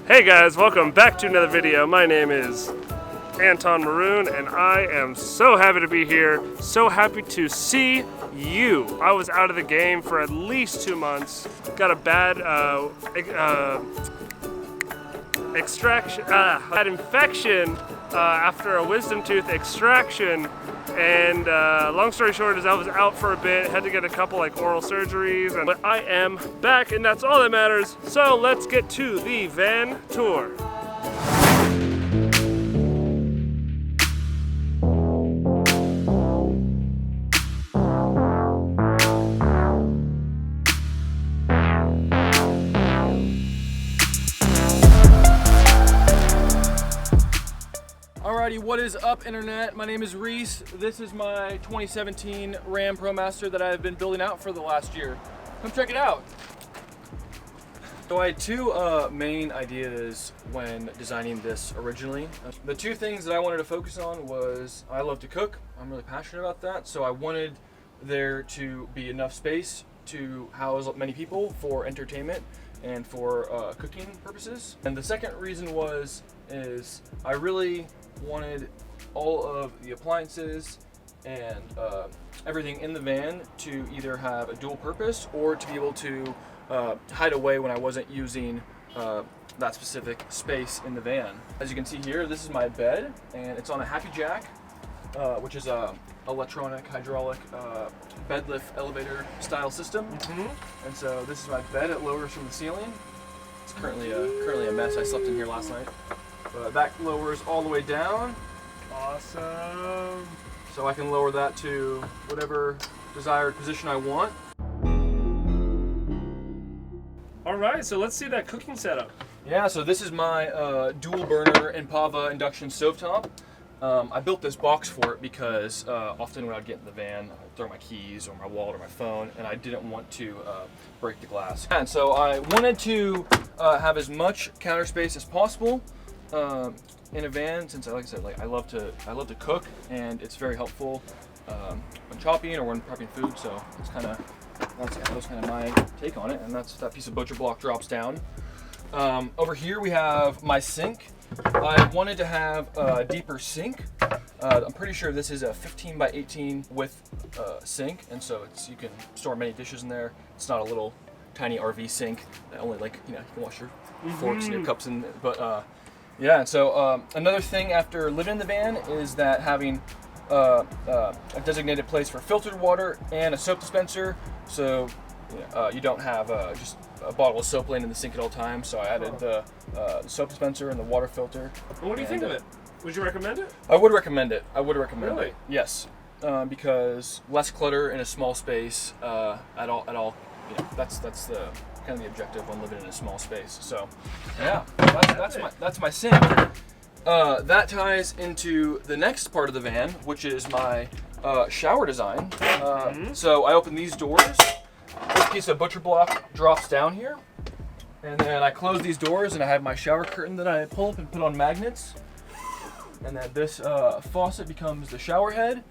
Hey guys, welcome back to another video. My name is Anton Maroon and I am so happy to be here, so happy to see you. I was out of the game for at least 2 months, got a bad bad infection after a wisdom tooth extraction, and long story short is I was out for a bit, had to get a couple oral surgeries, but I am back and that's all that matters. So let's get to the van tour. Alrighty, what is up, internet? My name is Reese. This is my 2017 Ram ProMaster that I've been building out for the last year. Come check it out. So I had two main ideas when designing this originally. The two things that I wanted to focus on was I love to cook. I'm really passionate about that. So I wanted there to be enough space to house many people for entertainment and for cooking purposes. And the second reason is I really wanted all of the appliances and everything in the van to either have a dual purpose or to be able to hide away when I wasn't using that specific space in the van. As you can see here, this is my bed, and it's on a Happijac, which is a electronic hydraulic bed lift elevator style system. And so this is my bed. It lowers from the ceiling. It's currently a mess. I slept in here last night. That lowers all the way down. Awesome. So I can lower that to whatever desired position I want. All right, so let's see that cooking setup. Yeah, so this is my dual burner Impava induction stovetop. I built this box for it because often when I'd get in the van, I'd throw my keys or my wallet or my phone, and I didn't want to break the glass. And so I wanted to have as much counter space as possible in a van, since like I said, I love to cook, and it's very helpful when chopping or when prepping food. So it's that's kind of my take on it, and that piece of butcher block drops down. Over here we have my sink. I wanted to have a deeper sink. I'm pretty sure this is a 15 by 18 width sink, and so you can store many dishes in there. It's not a little tiny RV sink that only you can wash your forks and your cups in. But yeah, and so another thing after living in the van is that having a designated place for filtered water and a soap dispenser, so you don't have just a bottle of soap laying in the sink at all times. So I added the soap dispenser and the water filter. What do you think of it? Would you recommend it? I would recommend it. I would recommend Really? it. Yes, because less clutter in a small space. At all. That's the kind of the objective when living in a small space. So yeah, that's my sink. That ties into the next part of the van, which is my shower design. So I open these doors. This piece of butcher block drops down here, and then I close these doors, and I have my shower curtain that I pull up and put on magnets, and then this faucet becomes the shower head.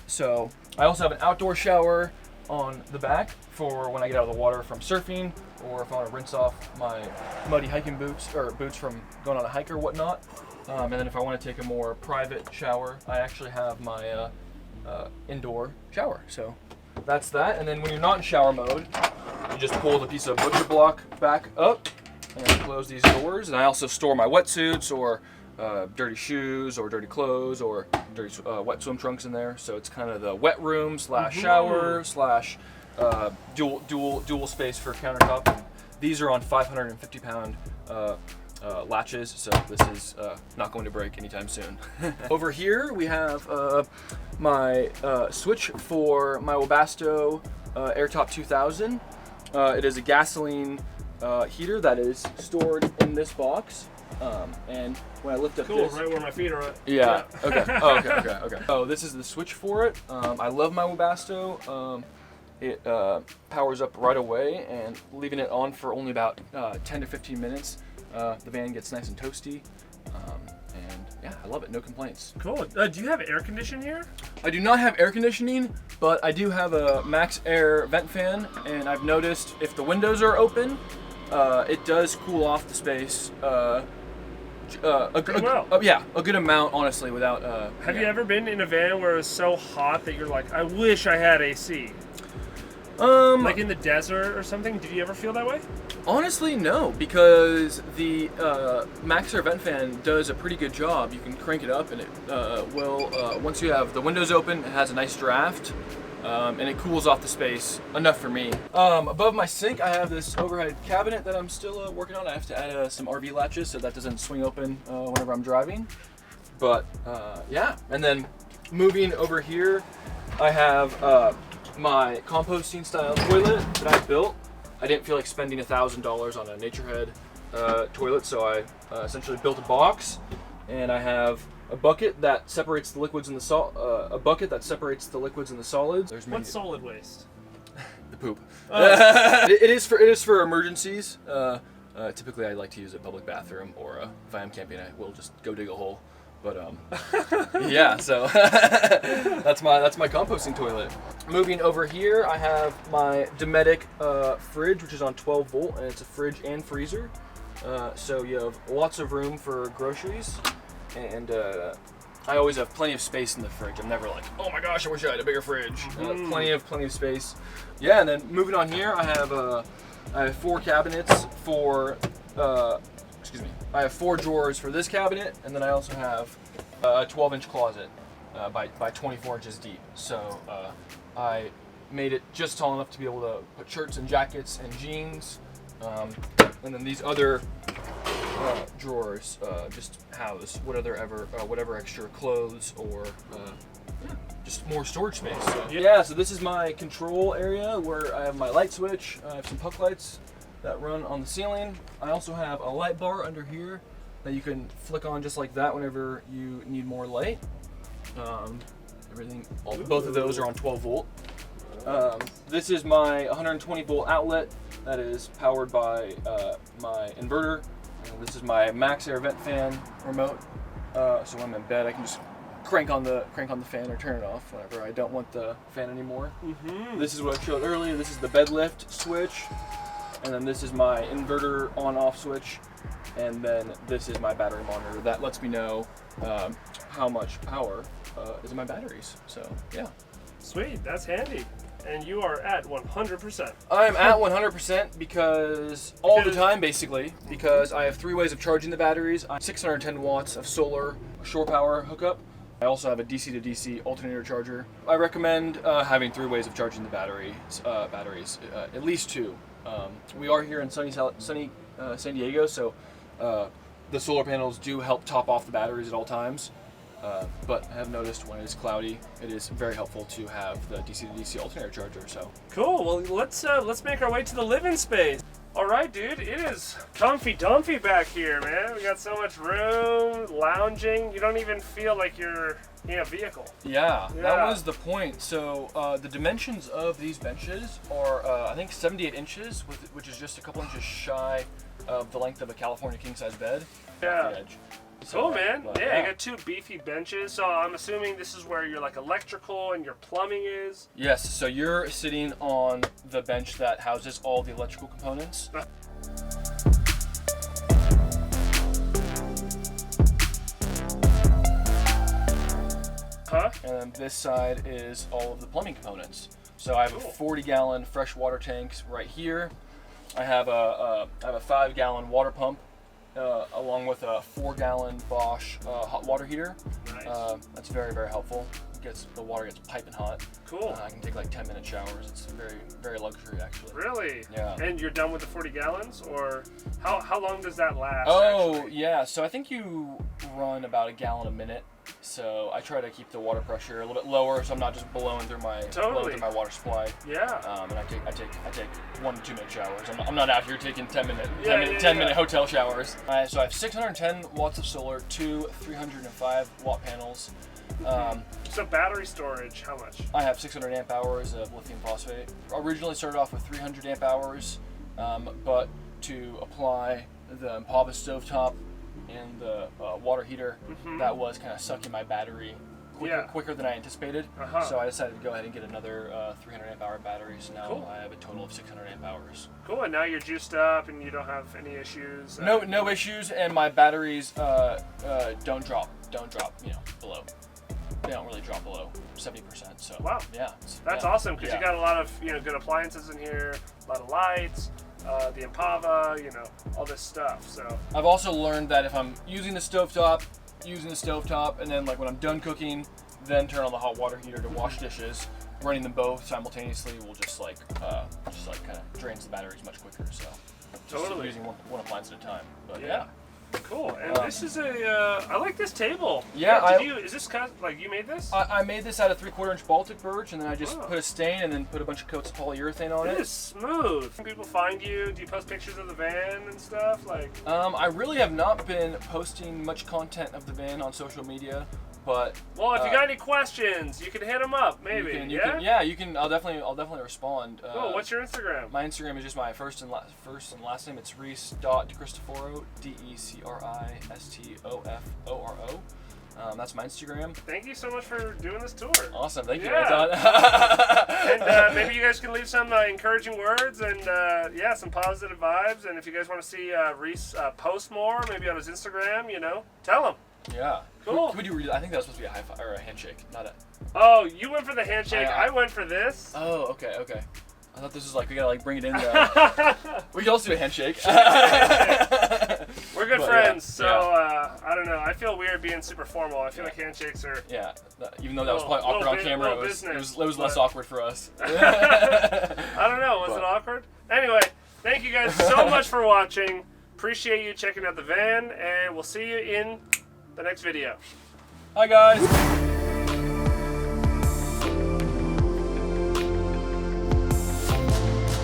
So I also have an outdoor shower on the back for when I get out of the water from surfing, or if I want to rinse off my muddy hiking boots or boots from going on a hike or whatnot. And then if I want to take a more private shower, I actually have my indoor shower. So that's that. And then when you're not in shower mode, you just pull the piece of butcher block back up and close these doors. And I also store my wetsuits or dirty shoes or dirty clothes or dirty wet swim trunks in there. So it's kind of the wet room slash shower slash dual space for countertop. And these are on 550-pound latches, so this is not going to break anytime soon. Over here we have my switch for my Webasto Airtop 2000. It is a gasoline heater that is stored in this box. And when I lift up this, right where my feet are at. Yeah. Okay. Oh, okay. Oh, this is the switch for it. I love my Webasto. It powers up right away, and leaving it on for only about 10 to 15 minutes, the van gets nice and toasty. And yeah, I love it. No complaints. Cool. Do you have air conditioning here? I do not have air conditioning, but I do have a Max Air vent fan, and I've noticed if the windows are open, It does cool off the space. A good amount, honestly. Without. Have you ever been in a van where it was so hot that you're like, I wish I had AC? Like in the desert or something? Did you ever feel that way? Honestly, no, because the Maxxair vent fan does a pretty good job. You can crank it up, and it will. Once you have the windows open, it has a nice draft. And it cools off the space enough for me. Above my sink, I have this overhead cabinet that I'm still working on. I have to add some RV latches so that doesn't swing open whenever I'm driving. But yeah, and then moving over here, I have my composting style toilet that I built. I didn't feel like spending $1,000 on a Naturehead toilet, so I essentially built a box, and I have a bucket that separates the liquids and the solids. What's solid waste? The poop. It is for emergencies. Typically, I like to use a public bathroom, or if I am camping, I will just go dig a hole. But yeah, so that's my composting toilet. Moving over here, I have my Dometic fridge, which is on 12 volt, and it's a fridge and freezer. So you have lots of room for groceries. And I always have plenty of space in the fridge. I'm never like, oh my gosh, I wish I had a bigger fridge. Plenty of space. Yeah, and then moving on here, I have 4 cabinets for, I have 4 drawers for this cabinet, and then I also have a 12-inch closet by 24 inches deep. So I made it just tall enough to be able to put shirts and jackets and jeans, and then these other drawers just house whatever extra clothes or just more storage space. So, yeah, so this is my control area where I have my light switch. I have some puck lights that run on the ceiling. I also have a light bar under here that you can flick on just like that whenever you need more light. Both of those are on 12 volt. This is my 120 volt outlet that is powered by my inverter. This is my Maxxair vent fan remote. So when I'm in bed, I can just crank on the fan or turn it off whenever I don't want the fan anymore. This is what I showed earlier. This is the bed lift switch, and then this is my inverter on-off switch, and then this is my battery monitor that lets me know how much power is in my batteries. So yeah. Sweet, that's handy. And you are at 100%. I'm at 100% because all the time, basically, because I have 3 ways of charging the batteries. I have 610 watts of solar shore power hookup. I also have a DC to DC alternator charger. I recommend having 3 ways of charging the batteries, at least 2. We are here in sunny San Diego, so the solar panels do help top off the batteries at all times. But I have noticed when it is cloudy, it is very helpful to have the DC to DC alternator charger. So cool. Well, let's make our way to the living space. All right, dude. It is comfy back here, man. We got so much room, lounging. You don't even feel like you're in a vehicle. Yeah, that was the point. So the dimensions of these benches are, I think, 78 inches, which is just a couple inches shy of the length of a California king-size bed. Yeah. At the edge. Cool, man. Yeah, you got 2 beefy benches. So I'm assuming this is where your electrical and your plumbing is. Yes. So you're sitting on the bench that houses all the electrical components. And then this side is all of the plumbing components. So I have a 40-gallon fresh water tank right here. I have a 5-gallon water pump. Along with a 4-gallon Bosch hot water heater. Nice. That's very, very helpful. The water gets piping hot. Cool. I can take like 10-minute showers. It's very, very luxury, actually. Really? Yeah. And you're done with the 40 gallons, or how long does that last? Oh, actually? yeah. So I think you run about a gallon a minute. So I try to keep the water pressure a little bit lower, so I'm not just blowing through my water supply. Yeah. And I take 1 to 2 minute showers. I'm not out here taking 10 minute hotel showers. So I have 610 watts of solar, 2 305 watt panels. So battery storage, how much? I have 600 amp hours of lithium phosphate. Originally started off with 300 amp hours, but to apply the Impava stovetop and the water heater, that was kind of sucking my battery quicker than I anticipated. So I decided to go ahead and get another 300 amp hour battery. So now I have a total of 600 amp hours. Cool, and now you're juiced up and you don't have any issues. No issues, and my batteries don't drop. You know, below. They don't really drop below 70%. So wow, yeah, that's awesome because you got a lot of good appliances in here, a lot of lights, the Impava, all this stuff. So I've also learned that if I'm using the stovetop, and then like when I'm done cooking, then turn on the hot water heater to wash dishes. Running them both simultaneously will just like kind of drains the batteries much quicker. So totally using one appliance at a time. But yeah. Cool, and this is I like this table. Yeah, is this kind of, like you made this? I made this out of 3/4 inch Baltic birch, and then I just put a stain and then put a bunch of coats of polyurethane on it. It is smooth. Can people find you? Do you post pictures of the van and stuff? I really have not been posting much content of the van on social media, but well, if you got any questions, you can hit them up. Maybe. You can. I'll definitely respond. Cool. What's your Instagram? My Instagram is just my first and last name. It's Reese.DeCristoforo, DeCristoforo. That's my Instagram. Thank you so much for doing this tour. Awesome, thank you. And maybe you guys can leave some encouraging words and some positive vibes. And if you guys want to see Reese post more, maybe on his Instagram, tell him. Yeah. Cool. Would you read? I think that was supposed to be a high five or a handshake, not a. Oh, you went for the handshake. I went for this. Oh, okay. I thought this was like we gotta bring it in. We can also do a handshake. We're good friends, so I don't know. I feel weird being super formal. I feel like handshakes are. Yeah, even though that was probably awkward on camera, it was less awkward for us. I don't know. Was it awkward? Anyway, thank you guys so much for watching. Appreciate you checking out the van, and we'll see you in the next video. Hi guys.